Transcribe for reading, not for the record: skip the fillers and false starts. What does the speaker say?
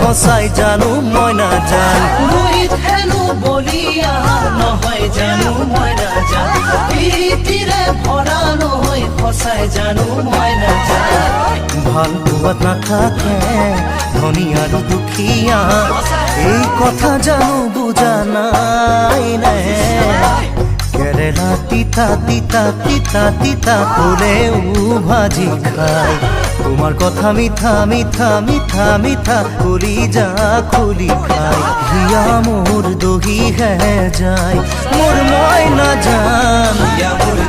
সঁচাই জানো মই নাজান মুইত হেনো বলিয়া নহয় জানো মই নাজান প্ৰীতিৰে ভৰা নহয় সঁচাই জানো মই নাজান ভাল পোৱাত নাথাকে ধনী আৰু দুখীয়া এই কথা জানো বুজা নাই নে কেৰেলা তিতা তিতা তিতা তিতা কলেও ভাজি খায় তোমার কথা মিঠা মিঠা মিঠা মিঠা কলি যা খুলি খায় হিয়া মোর দহি হে যায় মোর মই না জান ইয়া মোর